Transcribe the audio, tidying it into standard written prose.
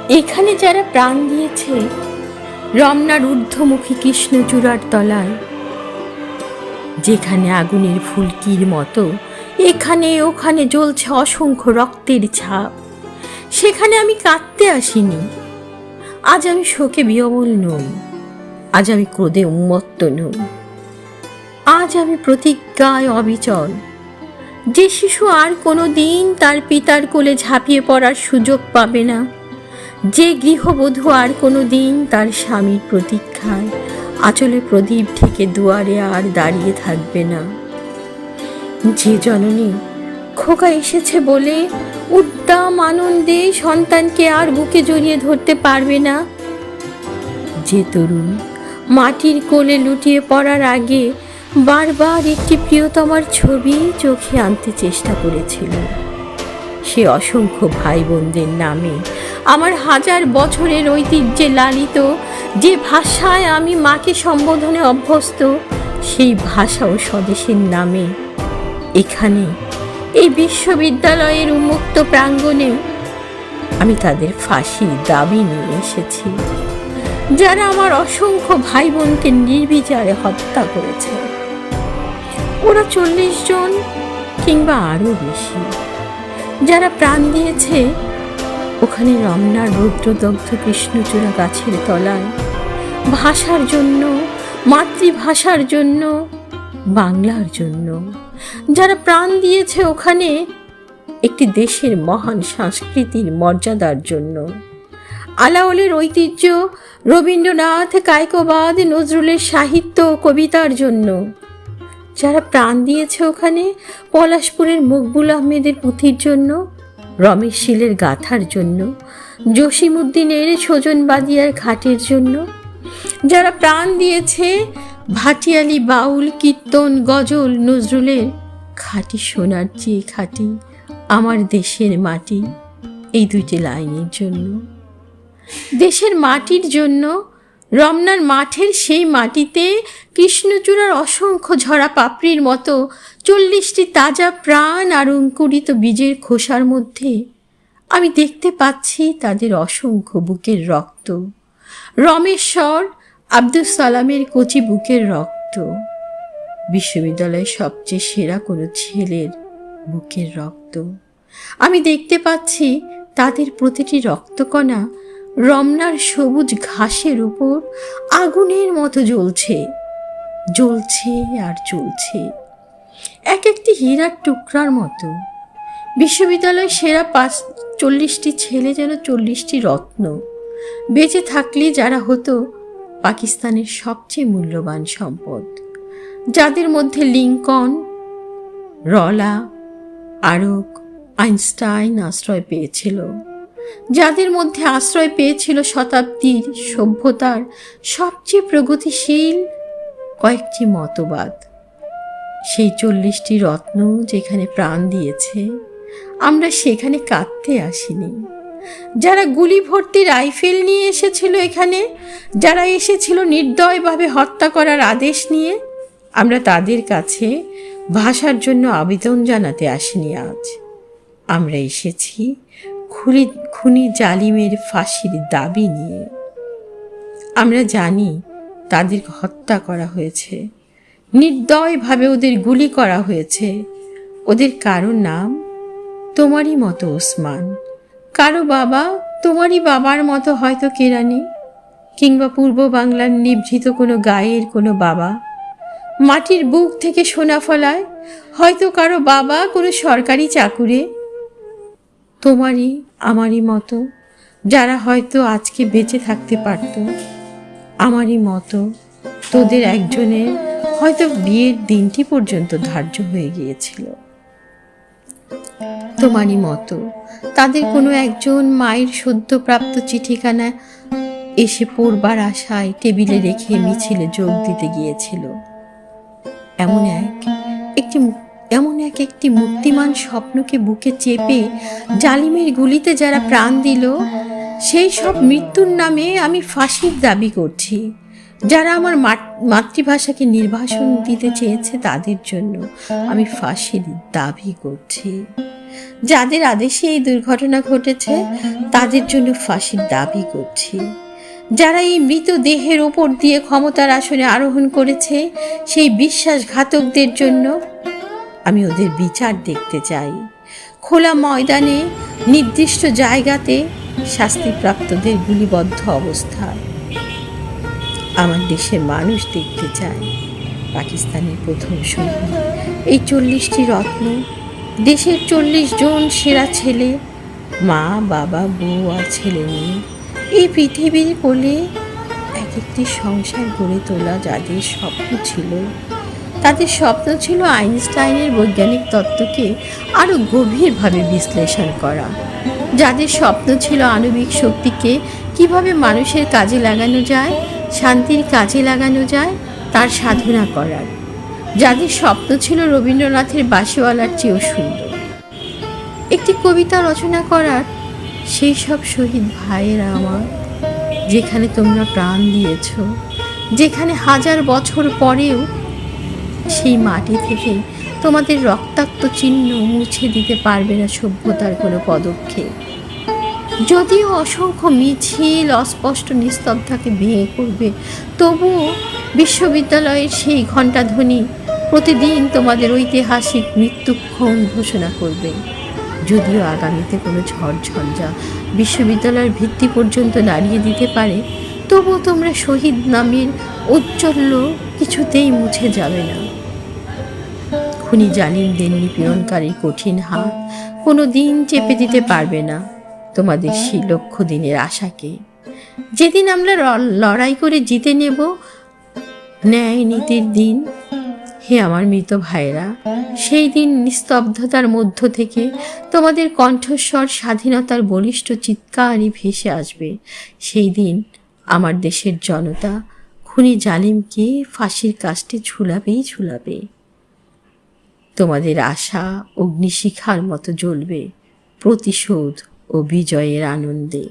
এখানে যারা প্রাণ দিয়েছে রমনার ঊর্ধ্বমুখী কৃষ্ণচূড়ার তলায়, যেখানে আগুনের ফুলকির মতো এখানে ওখানে জ্বলছে অসংখ্য রক্তের ছাপ, সেখানে আমি কাঁদতে আসিনি। আজ আমি শোকে বিহ্বল নই, আজ আমি ক্রোধে উন্মত্ত নই, আজ আমি প্রতিজ্ঞায় অবিচল। যে শিশু আর কোনো দিন তার পিতার কোলে ঝাঁপিয়ে পড়ার সুযোগ পাবে না, যে গৃহবধূ আর কোনো দিন তার স্বামীর প্রতীক্ষায় আঁচলে প্রদীপ ঢেকে দুয়ারে আর দাঁড়িয়ে থাকবে না, যে জননী খোকা এসেছে বলে উদ্দাম আনন্দে সন্তানকে আর বুকে জড়িয়ে ধরতে পারবে না, যে তরুণ মাটির কোলে লুটিয়ে পড়ার আগে বারবার একটি প্রিয়তমার ছবি চোখে আনতে চেষ্টা করেছিল, সে অসংখ্য ভাই বোনদের নামে আমার হাজার বছরের ঐতিহ্যে লালিত যে ভাষায় আমি মাকে সম্বোধনে অভ্যস্ত, সেই ভাষা ও স্বদেশের নামে এখানে এই বিশ্ববিদ্যালয়ের উন্মুক্ত প্রাঙ্গণে আমি তাদের ফাঁসির দাবি নিয়ে এসেছি, যারা আমার অসংখ্য ভাই বোনকে নির্বিচারে হত্যা করেছে। ওরা 40 জন কিংবা আরও বেশি, যারা প্রাণ দিয়েছে ওখানে রমনার রৌদ্রদগ্ধ কৃষ্ণচূড়া গাছের তলায়, ভাষার জন্য, মাতৃভাষার জন্য, বাংলার জন্য, যারা প্রাণ দিয়েছে ওখানে একটি দেশের মহান সংস্কৃতির মর্যাদার জন্য, আলাওলের ঐতিহ্য, রবীন্দ্রনাথ, কায়কোবাদ, নজরুলের সাহিত্য ও কবিতার জন্য, যারা প্রাণ দিয়েছে ওখানে পলাশপুরের মকবুল আহমেদের পুঁথির জন্য, রমেশ শীলের গাথার জন্য, জসিমউদ্দিনের সজন বাদিয়ার ঘাটের জন্য, যারা প্রাণ দিয়েছে ভাটিয়ালি বাউল, কীর্তন, গজল, নজরুলের খাঁটি সোনার চেয়ে খাঁটি আমার দেশের মাটি, এই দুইটি লাইনের জন্য, দেশের মাটির জন্য, রমনার মাঠের সেই মাটিতে কৃষ্ণচূড়ার অসংখ্য ঝরা পাপড়ির মতো 40টি তাজা প্রাণ আর অঙ্কুরিত বীজের খোসার মধ্যে আমি দেখতে পাচ্ছি তাদের অসংখ্য বুকের রক্ত, রমেশ্বর আব্দুল সালামের কচি বুকের রক্ত, বিশ্ববিদ্যালয়ের সবচেয়ে সেরা কোনো ছেলের বুকের রক্ত। আমি দেখতে পাচ্ছি তাদের প্রতিটি রক্তকণা রমনার সবুজ ঘাসের উপর আগুনের মতো জ্বলছে, জ্বলছে আর জ্বলছে, এক একটি হীরার টুকরার মতো। বিশ্ববিদ্যালয়ের সেরা 40টি ছেলে যেন 40টি রত্ন, বেঁচে থাকলে যারা হতো পাকিস্তানের সবচেয়ে মূল্যবান সম্পদ, যাদের মধ্যে লিঙ্কন, রলা, আরক, আইনস্টাইন আশ্রয় পেয়েছিল, যাদের মধ্যে আশ্রয় পেয়েছিল শতাব্দীর সভ্যতার সবচেয়ে প্রগতিশীল কয়েকটি মতবাদ। সেই 40টি রত্ন যেখানে প্রাণ দিয়েছে, আমরা সেখানে কাঁদতে আসিনি। যারা গুলি ভর্তি রাইফেল নিয়ে এসেছিল এখানে, যারা এসেছিল নির্দয়ভাবে হত্যা করার আদেশ নিয়ে, আমরা তাদের কাছে ভাষার জন্য আবেদন জানাতে আসিনি। আজ আমরা এসেছি খুনি জালিমের ফাঁসির দাবি নিয়ে। আমরা জানি তাদের হত্যা করা হয়েছে, নির্দয়ভাবে ওদের গুলি করা হয়েছে। ওদের কারো নাম তোমারই মতো ওসমান, কারো বাবা তোমারই বাবার মতো হয়তো কেরানি, কিংবা পূর্ব বাংলার নিভৃত কোনো গায়ের কোনো বাবা মাটির বুক থেকে সোনা ফলায়, হয়তো কারো বাবা কোনো সরকারি চাকুরে। তোমারই আমারই মতো যারা হয়তো আজকে বেঁচে থাকতে পারত, আমারই মতো তোদের একজনের হয়তো বিয়ের দিনটি পর্যন্ত ধার্য হয়ে গিয়েছিল। তোমারই মতো তাদের কোনো একজন মায়ের সদ্যপ্রাপ্ত চিঠিখানা এসে পড়বার আশায় টেবিলে রেখে মিছিলে যোগ দিতে গিয়েছিল। এমন একটি মূর্তিমান স্বপ্নকে বুকে চেপে জালিমের গুলিতে যারা প্রাণ দিল, সেই সব মৃত্যুর নামে আমি ফাঁসির দাবি করছি। যারা আমার মাতৃভাষাকে নির্বাসন দিতে চেয়েছে তাদের জন্য আমি ফাঁসির দাবি করছি। যাদের আদেশে এই দুর্ঘটনা ঘটেছে তাদের জন্য ফাঁসির দাবি করছি। যারা এই মৃতদেহের ওপর দিয়ে ক্ষমতার আসনে আরোহণ করেছে সেই বিশ্বাসঘাতকদের জন্য আমি ওদের বিচার দেখতে চাই। খোলা ময়দানে নির্দিষ্ট জায়গাতে শাস্তিপ্রাপ্তদের গুলিবদ্ধ অবস্থায় আমার দেশের মানুষ দেখতে চায় পাকিস্তানের প্রথম শহীদ, এই 40টি রত্ন, দেশের 40 জন সেরা ছেলে, মা বাবা বউ আর ছেলে মেয়ে এই পৃথিবীর কোলে এক একটি সংসার গড়ে তোলা। যাদের স্বপ্ন ছিল, তাদের স্বপ্ন ছিল আইনস্টাইনের বৈজ্ঞানিক তত্ত্বকে আরও গভীরভাবে বিশ্লেষণ করা। যাদের স্বপ্ন ছিল আণবিক শক্তিকে কিভাবে মানুষের কাজে লাগানো যায়, শান্তির কাজে লাগানো যায় তার সাধনা করার। যাদের স্বপ্ন ছিল রবীন্দ্রনাথের বাঁশিওয়ালার চেয়েও সুন্দর একটি কবিতা রচনা করার, সেই সব শহীদ ভাইয়েরা আমার, যেখানে তোমরা প্রাণ দিয়েছ, যেখানে 1000 বছর পরেও সেই মাটি থেকে তোমাদের রক্তাক্ত চিহ্ন মুছে দিতে পারবে না সভ্যতার কোনো পদক্ষেপ। যদিও অসংখ্য মিছিল অস্পষ্ট নিস্তব্ধতাকে ভেঙে করবে, তবুও বিশ্ববিদ্যালয়ের সেই ঘণ্টাধ্বনি প্রতিদিন তোমাদের ঐতিহাসিক মৃত্যুক্ষণ ঘোষণা করবে। যদিও আগামীতে কোনো ঝড়ঝঞ্ঝা বিশ্ববিদ্যালয়ের ভিত্তি পর্যন্ত নাড়িয়ে দিতে পারে, তবুও তোমরা শহীদ নামের ঔজ্জ্বল্য কিছুতেই মুছে যাবে না। খুনি জালিমদের নিপীড়নকারীর কঠিন হাত কোনো দিন চেপে দিতে পারবে না তোমাদের সেই লক্ষ্য দিনের আশাকে। যেদিন আমরা লড়াই করে জিতে নেব ন্যায় নীতির দিন, হে আমার মৃত ভাইরা, সেই দিন নিস্তব্ধতার মধ্য থেকে তোমাদের কণ্ঠস্বর স্বাধীনতার বলিষ্ঠ চিৎকারই ভেসে আসবে। সেই দিন আমার দেশের জনতা খুনি জালিমকে ফাঁসির কাস্টে ঝুলাবেই ঝুলাবে। তোমাদের আশা অগ্নিশিখার মতো জ্বলবে প্রতিশোধ ও বিজয়ের আনন্দে।